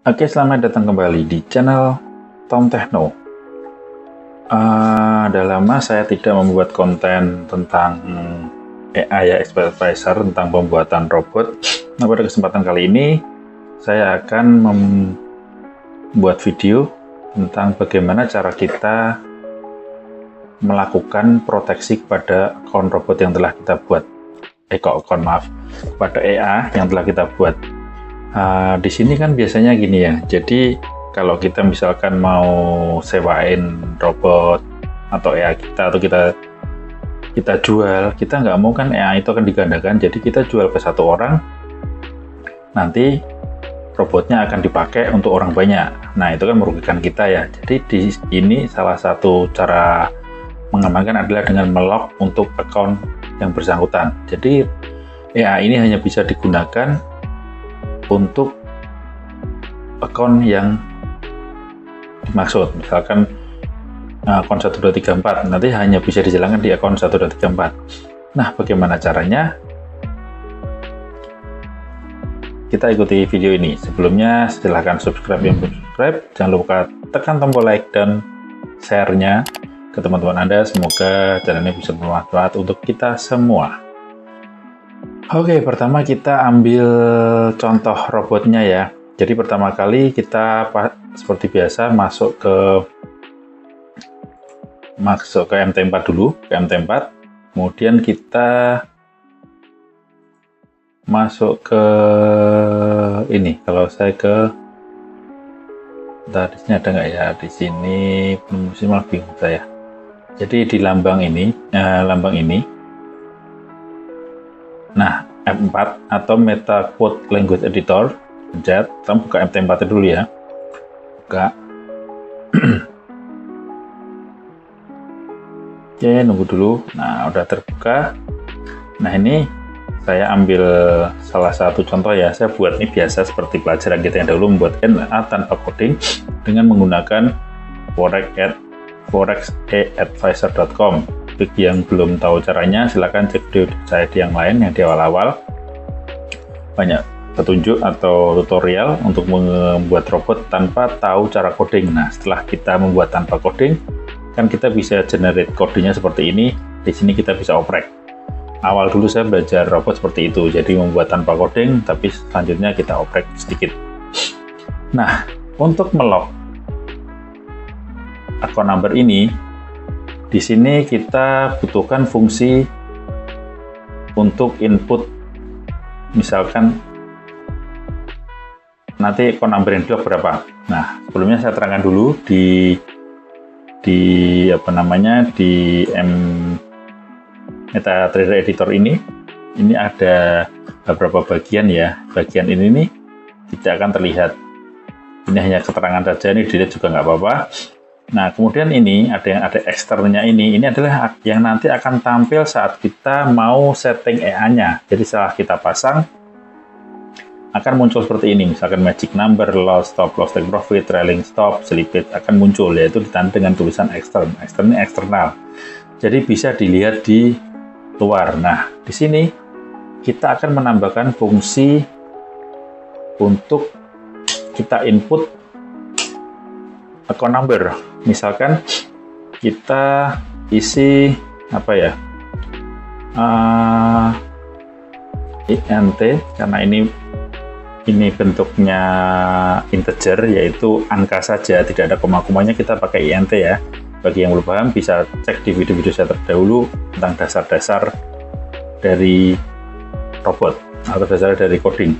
Oke, selamat datang kembali di channel Tom Techno. Udah lama saya tidak membuat konten tentang AI ya, Expert Advisor, tentang pembuatan robot. Nah, pada kesempatan kali ini saya akan membuat video tentang bagaimana cara kita melakukan proteksi kepada akun robot yang telah kita buat. Kepada AI yang telah kita buat. Di sini kan biasanya gini ya, jadi kalau kita misalkan mau sewain robot atau AI kita, atau kita jual, kita nggak mau kan AI itu akan digandakan, jadi kita jual ke satu orang, nanti robotnya akan dipakai untuk orang banyak. Nah, itu kan merugikan kita ya. Jadi di ini salah satu cara mengamankan adalah dengan melock untuk akun yang bersangkutan. Jadi AI ini hanya bisa digunakan untuk akun yang dimaksud, misalkan akun 1234 nanti hanya bisa dijalankan di akun 1234. Nah, bagaimana caranya? Kita ikuti video ini. Sebelumnya silahkan subscribe yang belum subscribe, jangan lupa tekan tombol like dan share-nya ke teman-teman Anda. Semoga channel ini bisa bermanfaat untuk kita semua. Oke, pertama kita ambil contoh robotnya ya. Jadi pertama kali kita seperti biasa masuk ke MT4 dulu, ke MT4. Kemudian kita masuk ke ini. Kalau saya ke di sini ada nggak ya? Di sini penemusi malah bingung saya. Jadi di lambang ini. Nah, M4 atau Meta Code Language Editor, kita buka MT4 dulu ya. Buka. Oke, nunggu dulu. Nah, udah terbuka. Nah, ini saya ambil salah satu contoh ya. Saya buat ini biasa seperti pelajaran kita yang dahulu, membuat NA tanpa coding dengan menggunakan forexadvisor.com. Bagi yang belum tahu caranya, silahkan cek di website yang lain yang di awal-awal. Banyak petunjuk atau tutorial untuk membuat robot tanpa tahu cara coding. Nah, setelah kita membuat tanpa coding, kan kita bisa generate codingnya seperti ini. Di sini kita bisa oprek. Awal dulu saya belajar robot seperti itu, jadi membuat tanpa coding, tapi selanjutnya kita oprek sedikit. Nah, untuk melock akun number ini, di sini kita butuhkan fungsi untuk input, misalkan nanti akun number yang dilock berapa. Nah, sebelumnya saya terangkan dulu di MetaTrader Editor ini ada beberapa bagian ya. Bagian ini nih tidak akan terlihat. Ini hanya keterangan saja, ini delete juga nggak apa-apa. Nah, kemudian ini ada eksternnya ini adalah yang nanti akan tampil saat kita mau setting EA-nya. Jadi setelah kita pasang, akan muncul seperti ini, misalkan magic number, loss, stop loss, take profit, trailing stop, sleep it akan muncul, yaitu ditanda dengan tulisan extern. Extern ini eksternal. Jadi bisa dilihat di luar. Nah, di sini kita akan menambahkan fungsi untuk kita input account number. Misalkan kita isi apa ya, int, karena ini bentuknya integer, yaitu angka saja, tidak ada koma-komanya, kita pakai int ya. Bagi yang belum paham bisa cek di video-video saya terdahulu tentang dasar-dasar dari robot atau dasar dari coding.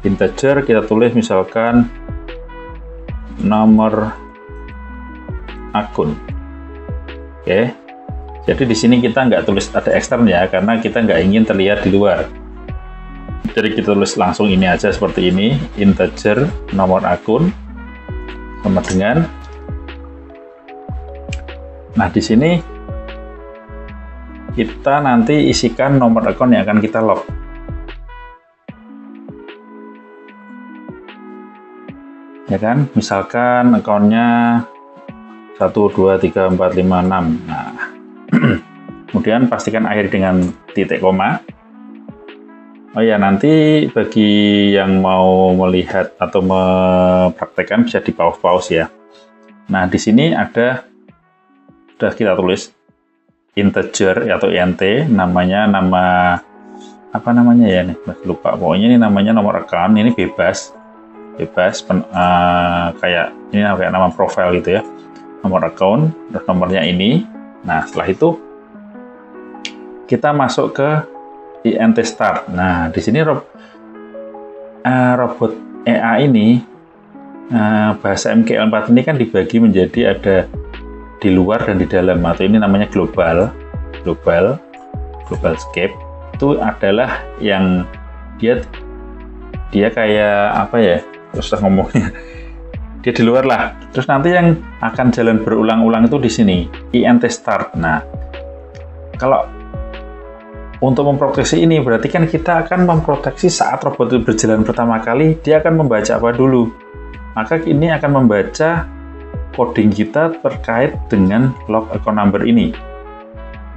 Integer kita tulis misalkan nomor akun. Oke, jadi di sini kita nggak tulis ada ekstern ya, karena kita nggak ingin terlihat di luar. Jadi kita tulis langsung ini aja seperti ini, integer nomor akun sama dengan. Nah, di sini kita nanti isikan nomor akun yang akan kita lock. Ya kan, misalkan akunnya 1, 2, 3, 4, 5, 6. Nah, kemudian pastikan akhir dengan titik koma. Oh ya, nanti bagi yang mau melihat atau mempraktekkan bisa di pause ya. Nah, di sini ada, sudah kita tulis integer atau int, namanya apa namanya ya nih, masih lupa. Pokoknya ini namanya nomor account, ini bebas, kayak ini kayak nama profile gitu ya, nomor account, terus nomornya ini. Nah, setelah itu kita masuk ke int start. Nah, di sini robot EA ini, bahasa MKL4 ini kan dibagi menjadi ada di luar dan di dalam, atau ini namanya global scape. Itu adalah yang dia kayak apa ya, susah ngomongnya, dia di luar lah. Terus nanti yang akan jalan berulang-ulang itu di sini int start. Nah, kalau untuk memproteksi ini berarti kan kita akan memproteksi saat robot itu berjalan pertama kali, dia akan membaca apa dulu. Maka ini akan membaca coding kita terkait dengan log account number ini.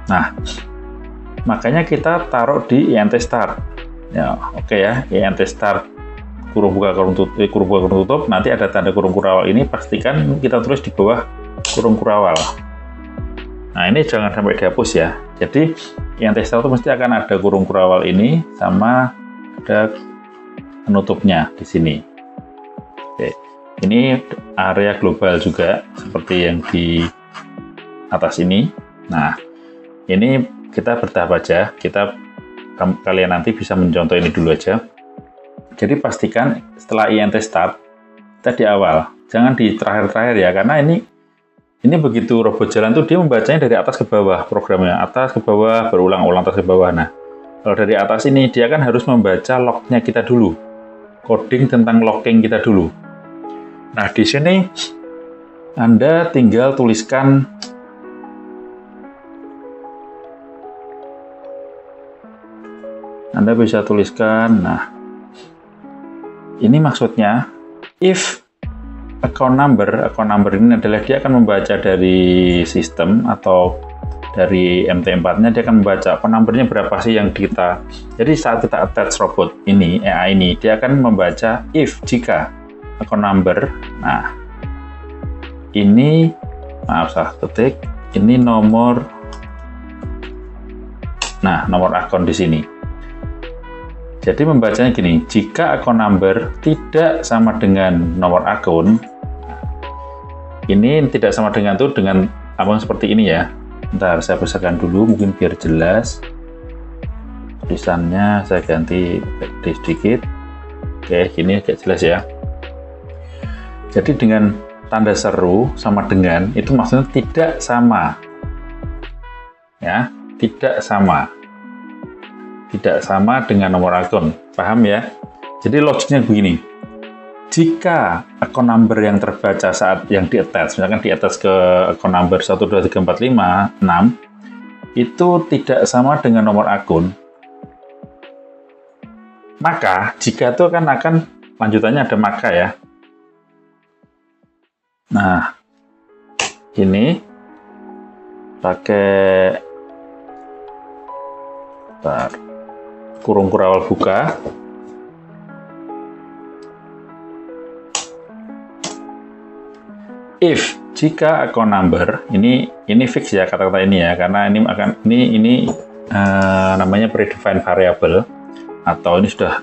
Nah, makanya kita taruh di int start. Ya, oke ya, int start kurung buka kurung tutup, nanti ada tanda kurung kurawal ini, pastikan kita tulis di bawah kurung kurawal. Nah, ini jangan sampai dihapus ya. Jadi int start itu mesti akan ada kurung kurawal ini sama ada penutupnya di sini. Oke. Ini area global juga seperti yang di atas ini. Nah, ini kita bertahap aja. Kalian nanti bisa mencontoh ini dulu aja. Jadi pastikan setelah int start kita di awal, jangan di terakhir-terakhir ya, karena ini begitu robot jalan tuh dia membacanya dari atas ke bawah, programnya atas ke bawah, berulang-ulang atas ke bawah. Nah, kalau dari atas ini dia kan harus membaca lognya kita dulu, coding tentang logging kita dulu. Nah, di sini Anda tinggal tuliskan Anda bisa tuliskan, nah ini maksudnya if account number ini adalah dia akan membaca dari sistem atau dari MT4-nya, dia akan membaca account number-nya berapa sih yang kita. Jadi saat kita attach robot ini, EA ini, dia akan membaca if jika account number. Nah, ini maaf salah ketik, ini nomor. Nah, nomor akun di sini. Jadi membacanya gini, jika account number tidak sama dengan nomor akun, ini tidak sama dengan tuh dengan abang seperti ini ya. Ntar saya besarkan dulu mungkin biar jelas. Tulisannya saya ganti gede sedikit. Oke, ini agak jelas ya. Jadi dengan tanda seru sama dengan itu maksudnya tidak sama. Ya, tidak sama. Tidak sama dengan nomor akun. Paham ya? Jadi logiknya begini. Jika akun number yang terbaca saat yang di-attach, misalkan di-attach ke akun number 123456, itu tidak sama dengan nomor akun, maka jika itu akan lanjutannya ada maka ya. Nah, ini pakai kurung kurawal buka. If jika account number ini fix ya kata-kata ini ya, karena ini namanya predefined variable atau ini sudah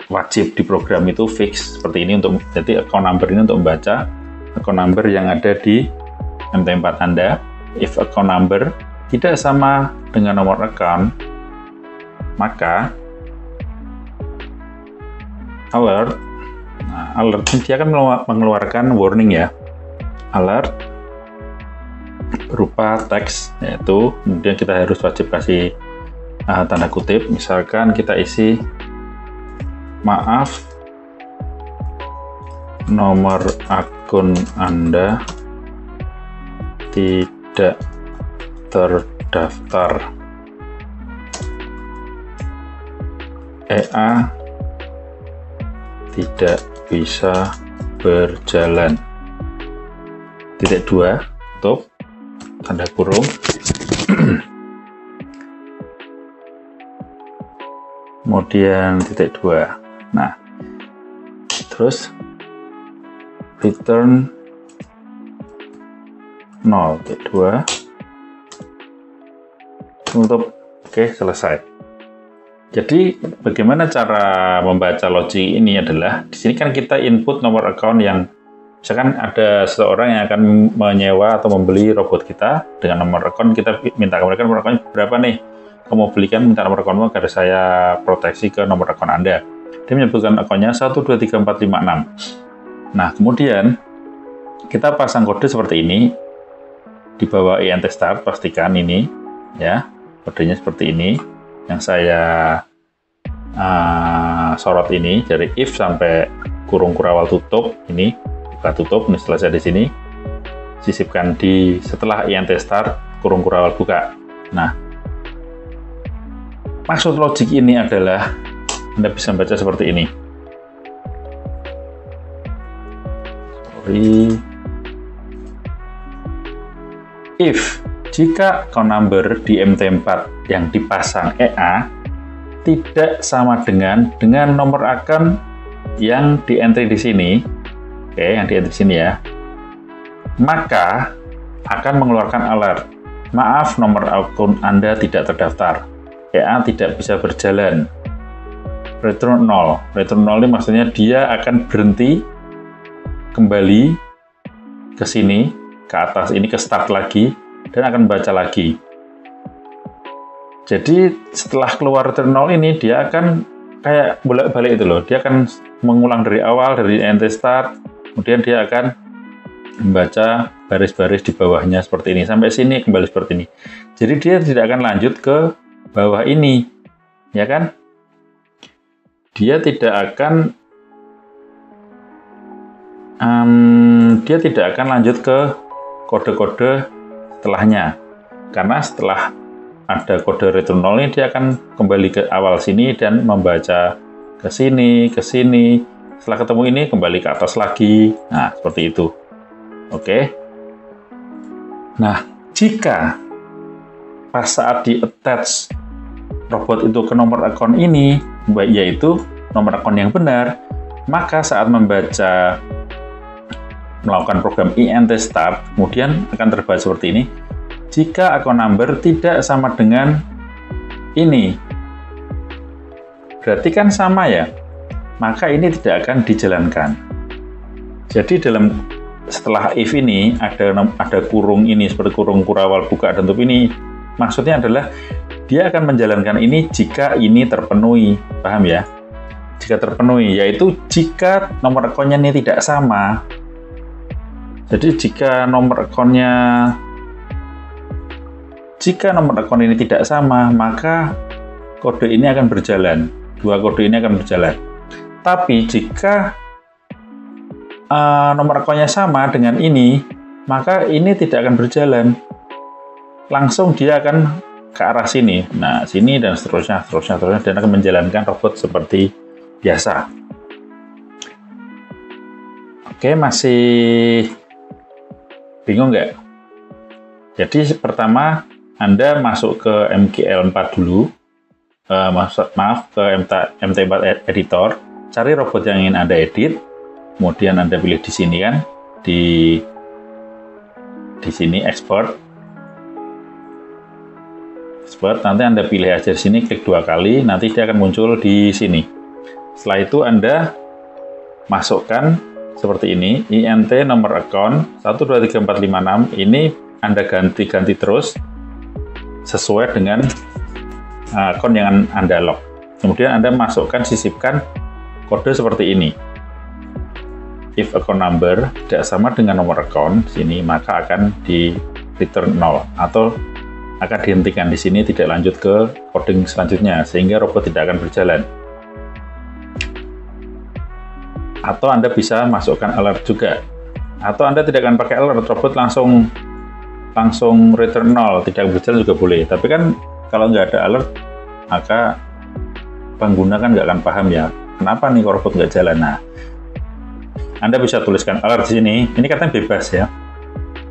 wajib di program itu fix seperti ini untuk jadi account number ini untuk membaca account number yang ada di MT4 Anda. If account number tidak sama dengan nomor account, maka alert. Nah, alert dia akan mengeluarkan warning ya. Alert berupa teks, yaitu kemudian kita harus wajib kasih tanda kutip. Misalkan kita isi maaf, nomor akun Anda tidak terdaftar, EA tidak bisa berjalan. Titik 2 tutup tanda kurung. kemudian titik 2. Nah, terus return 0, titik 2, tutup. Oke, selesai. Jadi bagaimana cara membaca logik ini adalah di sini kan kita input nomor account yang misalkan ada seseorang yang akan menyewa atau membeli robot kita dengan nomor account, kita minta ke mereka nomor account berapa nih, kamu belikan, minta nomor accountmu agar saya proteksi ke nomor account Anda. Dia menyebutkan akunnya 123456. Nah, kemudian kita pasang kode seperti ini di bawah INT start, pastikan ini ya, kodenya seperti ini yang saya sorot ini dari if sampai kurung kurawal tutup, ini buka tutup, ini selesai di sini, sisipkan di setelah INT start kurung kurawal buka. Nah, maksud logik ini adalah Anda bisa baca seperti ini. If jika account number di MT4 yang dipasang EA tidak sama dengan nomor account yang di entry di sini, oke, yang di entry di sini ya, maka akan mengeluarkan alert. Maaf, nomor akun Anda tidak terdaftar. EA tidak bisa berjalan. Return 0. Return 0 ini maksudnya dia akan berhenti, kembali ke sini, ke atas ini, ke start lagi, dan akan baca lagi. Jadi setelah keluar return 0 ini, dia akan kayak bolak-balik itu loh. Dia akan mengulang dari awal, dari INT start, kemudian dia akan membaca baris-baris di bawahnya seperti ini. Sampai sini kembali seperti ini. Jadi dia tidak akan lanjut ke bawah ini, ya kan? Dia tidak akan lanjut ke kode-kode setelahnya, karena setelah ada kode return 0 ini dia akan kembali ke awal sini dan membaca ke sini, setelah ketemu ini kembali ke atas lagi. Nah, seperti itu. Oke. Nah, jika pas saat di attach robot itu ke nomor akun ini, yaitu nomor akun yang benar, maka saat melakukan program INT start, kemudian akan terbaca seperti ini. Jika akun number tidak sama dengan ini, berarti kan sama ya, maka ini tidak akan dijalankan. Jadi setelah if ini ada kurung ini seperti kurung kurawal buka dan tutup ini, maksudnya adalah dia akan menjalankan ini jika ini terpenuhi, paham ya? Jika terpenuhi, yaitu jika nomor akunnya ini tidak sama. Jadi jika nomor akun ini tidak sama, maka kode ini akan berjalan. Dua kode ini akan berjalan. Tapi jika nomor akunnya sama dengan ini, maka ini tidak akan berjalan. Langsung dia akan ke arah sini. Nah, sini dan seterusnya, dan akan menjalankan robot seperti biasa. Oke, masih bingung nggak? Jadi pertama Anda masuk ke MGL4 dulu, ke MT4 editor, cari robot yang ingin Anda edit, kemudian Anda pilih di sini kan, di sini export, nanti Anda pilih aja di sini, klik 2 kali, nanti dia akan muncul di sini. Setelah itu Anda masukkan seperti ini, INT nomor account 123456, ini Anda ganti-ganti terus sesuai dengan akun yang Anda log. Kemudian Anda masukkan, sisipkan kode seperti ini. If account number tidak sama dengan nomor account sini, maka akan di return 0 atau akan dihentikan di sini, tidak lanjut ke coding selanjutnya, sehingga robot tidak akan berjalan. Atau Anda bisa masukkan alert juga, atau Anda tidak akan pakai alert, robot langsung return 0, tidak berjalan juga boleh. Tapi kan kalau nggak ada alert, maka pengguna kan nggak akan paham ya, kenapa nih robot nggak jalan. Nah, Anda bisa tuliskan alert di sini, ini katanya bebas ya,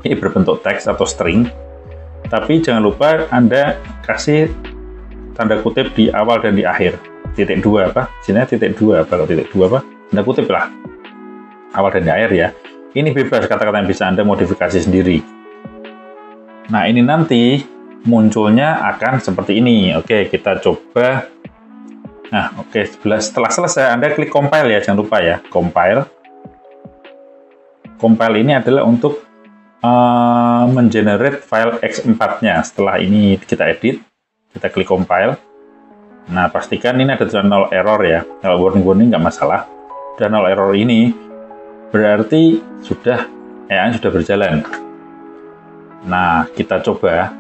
ini berbentuk teks atau string. Tapi jangan lupa Anda kasih tanda kutip di awal dan di akhir. titik 2 apa? Sini titik 2 apa? Kalau titik 2 apa? Anda kutip lah. Awal dari akhir ya. Ini bebas kata-kata yang bisa Anda modifikasi sendiri. Nah, ini nanti munculnya akan seperti ini. Oke, kita coba. Nah, oke, setelah selesai Anda klik compile ya, jangan lupa ya, compile. Compile ini adalah untuk mengenerate file X4-nya. Setelah ini kita edit, kita klik compile. Nah, pastikan ini ada tulisan 0 error ya. Kalau warning nggak masalah. Dan 0 error ini berarti sudah sudah berjalan. Nah, kita coba.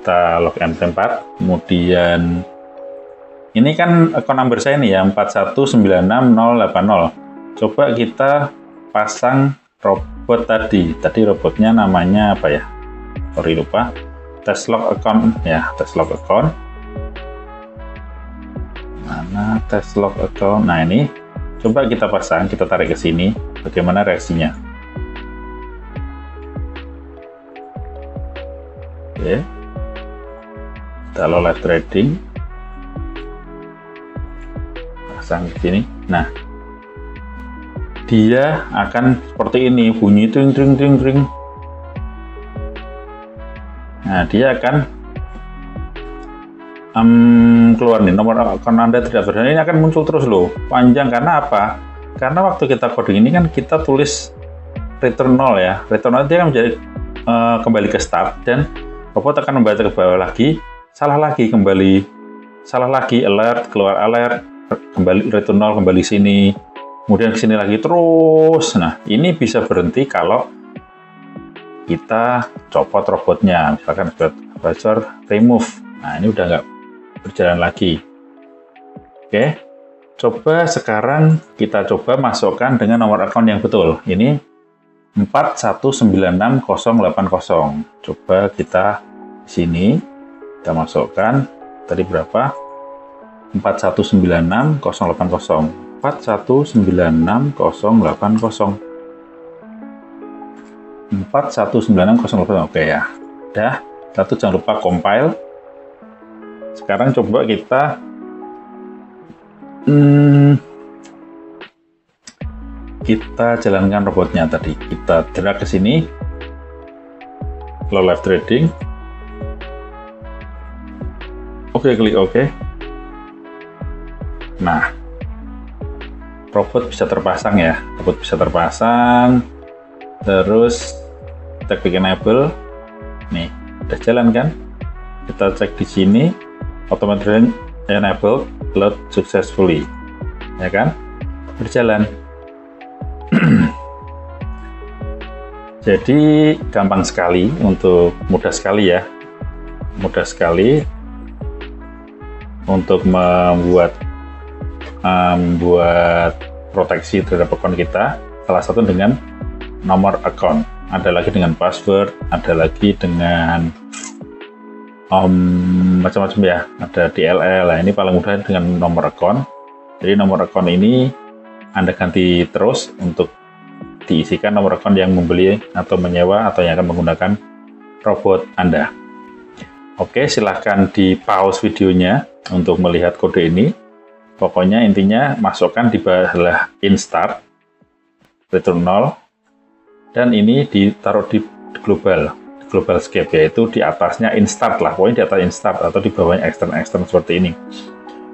Kita log mt4, kemudian ini kan account number saya nih ya, 4196080. Coba kita pasang robot tadi. Tadi robotnya namanya apa ya? Sorry lupa. Test log account ya, test log account. Mana test log account? Nah, ini coba kita pasang, kita tarik ke sini. Bagaimana reaksinya? Oke. Kita live trading. Pasang ke sini. Nah, dia akan seperti ini, bunyi tring tring tring tring. Nah, dia akan keluar nih nomor akun Anda tidak berjalan. Ini akan muncul terus loh, panjang. Karena apa? Karena waktu kita coding ini kan kita tulis return 0 ya. Return 0 dia akan menjadi kembali ke start, dan robot akan membaca ke bawah lagi, salah lagi, kembali salah lagi, alert, keluar alert, kembali return 0, kembali sini, kemudian kesini lagi terus. Nah, ini bisa berhenti kalau kita copot robotnya, misalkan advisor remove. Nah, ini udah nggak berjalan lagi. Oke, coba sekarang kita coba masukkan dengan nomor akun yang betul. Ini 4196080. Coba kita di sini kita masukkan tadi berapa? 4196080. 4196080. 4196080. Oke ya. Udah, satu jangan lupa compile. Sekarang coba kita kita jalankan robotnya tadi. Kita drag ke sini. Live trading. Oke, klik oke. Nah, robot bisa terpasang ya. Robot bisa terpasang. Terus kita klik enable. Nih, udah jalan kan? Kita cek di sini, automatically enable, load successfully. Ya kan? Berjalan. Jadi gampang sekali, mudah sekali ya. Mudah sekali untuk membuat proteksi terhadap akun kita. Salah satu dengan nomor akun, ada lagi dengan password, ada lagi dengan macam-macam ya, ada DLL. Nah, ini paling mudah dengan nomor akun. Jadi nomor akun ini Anda ganti terus untuk diisikan nomor akun yang membeli atau menyewa atau yang akan menggunakan robot Anda. Oke, silahkan di pause videonya untuk melihat kode ini. Pokoknya intinya masukkan di bawah instart return 0. Dan ini ditaruh di global scape, yaitu di atasnya instart lah, pokoknya di atas instart atau di bawahnya extern seperti ini.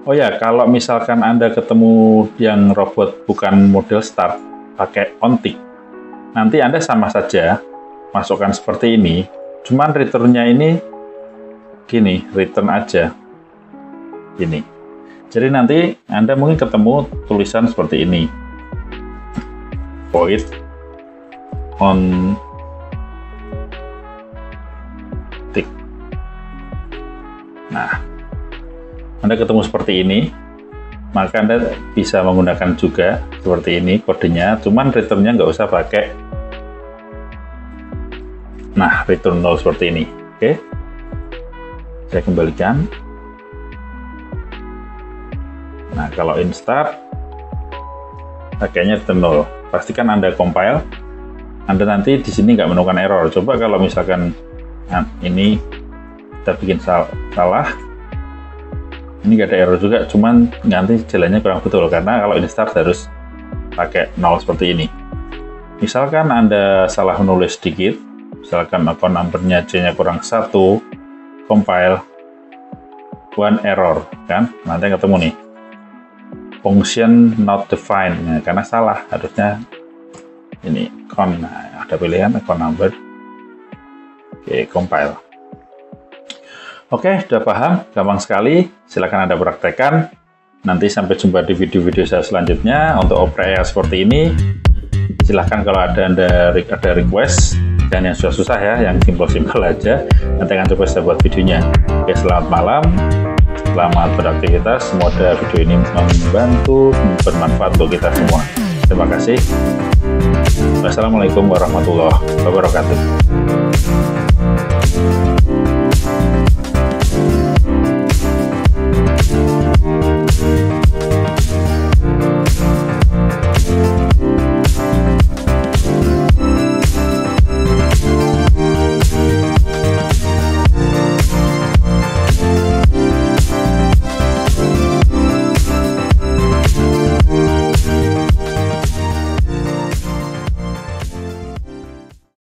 Oh ya, kalau misalkan Anda ketemu yang robot bukan model start, pakai ontick, nanti Anda sama saja masukkan seperti ini, cuman returnnya ini gini, return aja, gini. Jadi nanti Anda mungkin ketemu tulisan seperti ini, void on tick. Nah, Anda ketemu seperti ini, maka Anda bisa menggunakan juga seperti ini kodenya, cuman returnnya nggak usah pakai return 0 seperti ini. Oke, saya kembalikan. Nah, kalau instart pakainya return 0. Pastikan Anda compile. Anda nanti di sini nggak menemukan error. Coba kalau misalkan ini kita bikin salah, Ini nggak ada error juga, cuman nanti jalannya kurang betul karena kalau ini start harus pakai 0 seperti ini. Misalkan Anda salah menulis sedikit, misalkan account number-nya C-nya kurang 1, compile, one error, kan? Nanti ketemu nih, function not defined, nah, karena salah, harusnya ini account, nah, ada pilihan account number, oke, compile. Oke, sudah paham, gampang sekali, silakan Anda praktekkan. Nanti sampai jumpa di video-video saya selanjutnya. Untuk operasi seperti ini, silahkan kalau ada request, dan yang susah-susah ya, yang simpel-simpel aja, nanti akan coba saya buat videonya. Oke, selamat malam, selamat beraktivitas, semoga video ini membantu, bermanfaat untuk kita semua. Terima kasih. Wassalamualaikum warahmatullahi wabarakatuh.